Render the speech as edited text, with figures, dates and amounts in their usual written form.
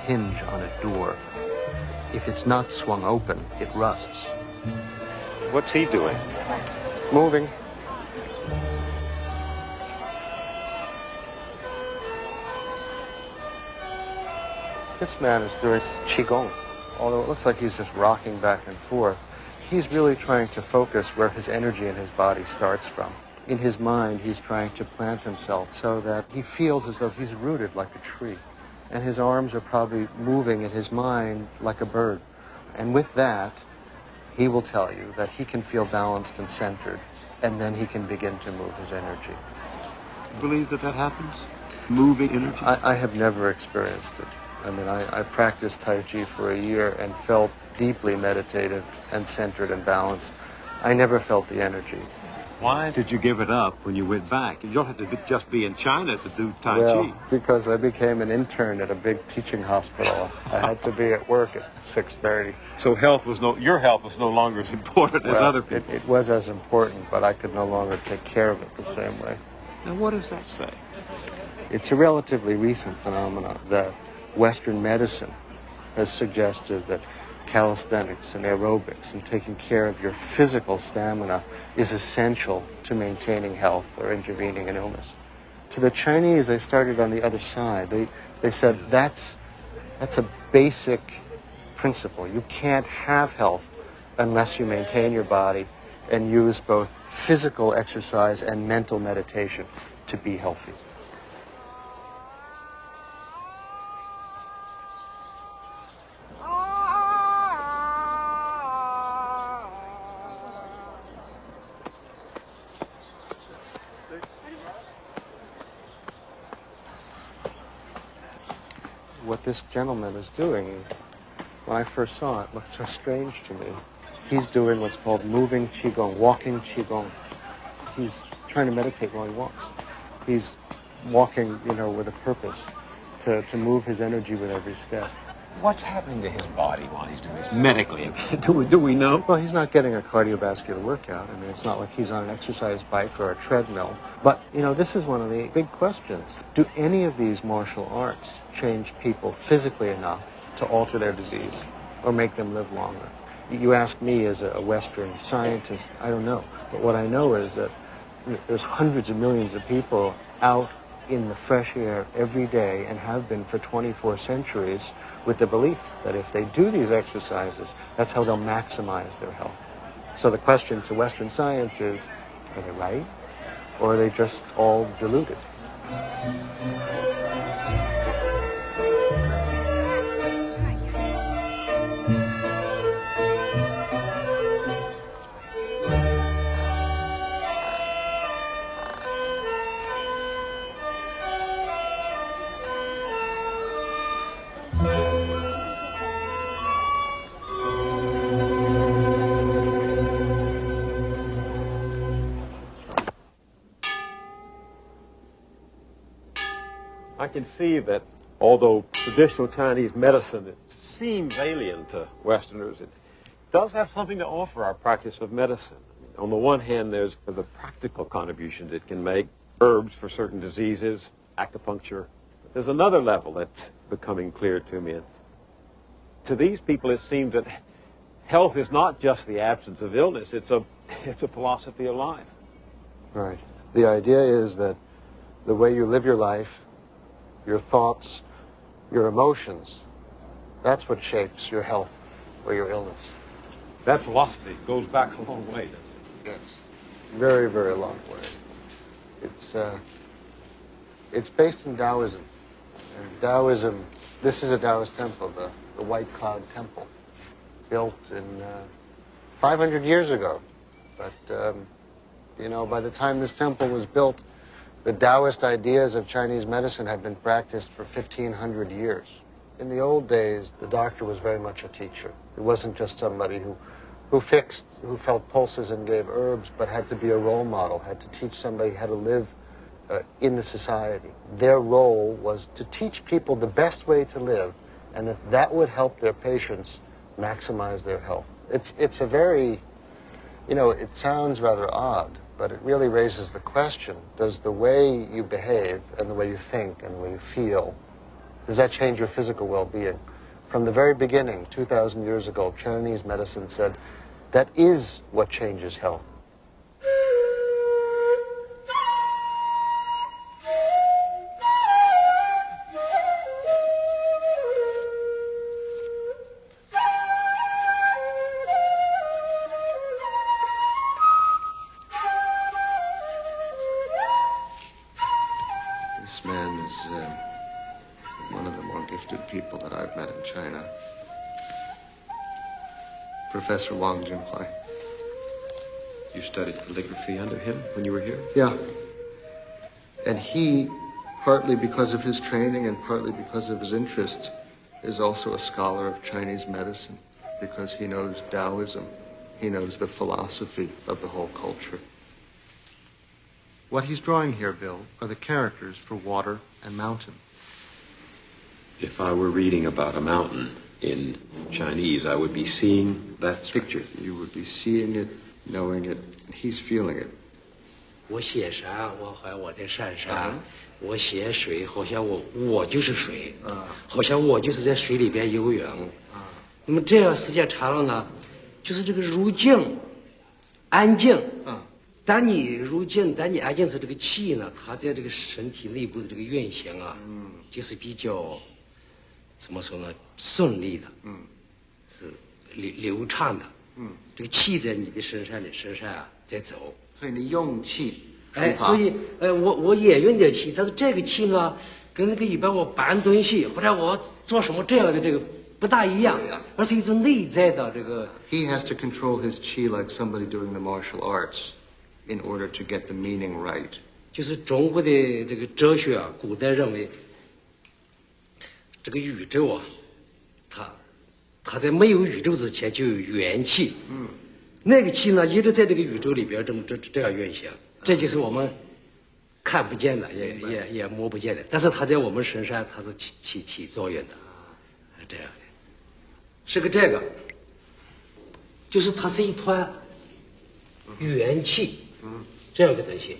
hinge on a door. If it's not swung open, it rusts. What's he doing? Moving. This man is doing Qigong. Although it looks like he's just rocking back and forth, he's really trying to focus where his energy in his body starts from. In his mind, he's trying to plant himself so that he feels as though he's rooted like a tree. And his arms are probably moving in his mind like a bird. And with that, he will tell you that he can feel balanced and centered, and then he can begin to move his energy. You believe that happens? Moving energy? I have never experienced it. I mean, I practiced Tai Chi for a year and felt deeply meditative and centered and balanced. I never felt the energy. Why did you give it up when you went back? You don't have to just be in China to do Tai Chi. Because I became an intern at a big teaching hospital. I had to be at work at 6:30. So your health was no longer as important as other people. It was as important, but I could no longer take care of it the same way. Now, what does that say? It's a relatively recent phenomenon that Western medicine has suggested that calisthenics and aerobics and taking care of your physical stamina is essential to maintaining health or intervening in illness. To the Chinese, they started on the other side. They said that's a basic principle. You can't have health unless you maintain your body and use both physical exercise and mental meditation to be healthy. What this gentleman is doing, when I first saw it, looked so strange to me. He's doing what's called moving Qigong, walking Qigong. He's trying to meditate while he walks. He's walking, with a purpose to move his energy with every step. What's happening to his body while he's doing this medically? Do we know? Well, he's not getting a cardiovascular workout. I mean, it's not like he's on an exercise bike or a treadmill. But, this is one of the big questions. Do any of these martial arts change people physically enough to alter their disease or make them live longer? You ask me as a Western scientist, I don't know. But what I know is that there's hundreds of millions of people out in the fresh air every day and have been for 24 centuries with the belief that if they do these exercises, that's how they'll maximize their health. So the question to Western science is, are they right? Or are they just all deluded? I can see that although traditional Chinese medicine seems alien to Westerners, it does have something to offer our practice of medicine. On the one hand, there's the practical contributions it can make, herbs for certain diseases, acupuncture. But there's another level that's becoming clear to me. To these people, it seems that health is not just the absence of illness, it's a philosophy of life. Right. The idea is that the way you live your life, your thoughts, your emotions, that's what shapes your health or your illness. That philosophy goes back a long way, doesn't it? Yes. Very, very long way. It's based in Taoism. And Taoism, this is a Taoist temple, the White Cloud Temple, built in 500 years ago. But, by the time this temple was built, the Taoist ideas of Chinese medicine had been practiced for 1,500 years. In the old days, the doctor was very much a teacher. It wasn't just somebody who felt pulses and gave herbs, but had to be a role model, had to teach somebody how to live in the society. Their role was to teach people the best way to live, and that would help their patients maximize their health. It's a very, it sounds rather odd, but it really raises the question, does the way you behave and the way you think and the way you feel Does that change your physical well-being? From the very beginning, 2,000 years ago, Chinese medicine said that is what changes health. This man is one of the more gifted people that I've met in China. Professor Wang Junhui. You studied calligraphy under him when you were here? Yeah. And he, partly because of his training and partly because of his interest, is also a scholar of Chinese medicine because he knows Taoism. He knows the philosophy of the whole culture. What he's drawing here, Bill, are the characters for water and mountain. If I were reading about a mountain in Chinese, I would be seeing that picture. You would be seeing it, knowing it, and he's feeling it. 我写山，我好像我在山上；我写水，好像我就是水，好像我就是在水里边游泳。那么这样时间长了呢，就是这个入静、安静。当你入静，当你安静时，这个气呢，它在这个身体内部的这个运行啊，就是比较怎么说呢，顺利的，是流畅的。这个气在你的身上啊在走。所以你用气。所以我也用点气，但是这个气呢，跟那个一般我搬东西或者我做什么这样的这个不大一样，而是一种内在的这个。He has to control his qi like somebody doing the martial arts in order to get the meaning right. 就是中国的这个哲学啊，古代认为这个宇宙啊，它在没有宇宙之前就有元气。那个气呢，一直在这个宇宙里边这样运行，这就是我们看不见的，也摸不见的，但是它在我们身上它是起作用的，这样的，是个这个，就是它是一团元气，这样的东西。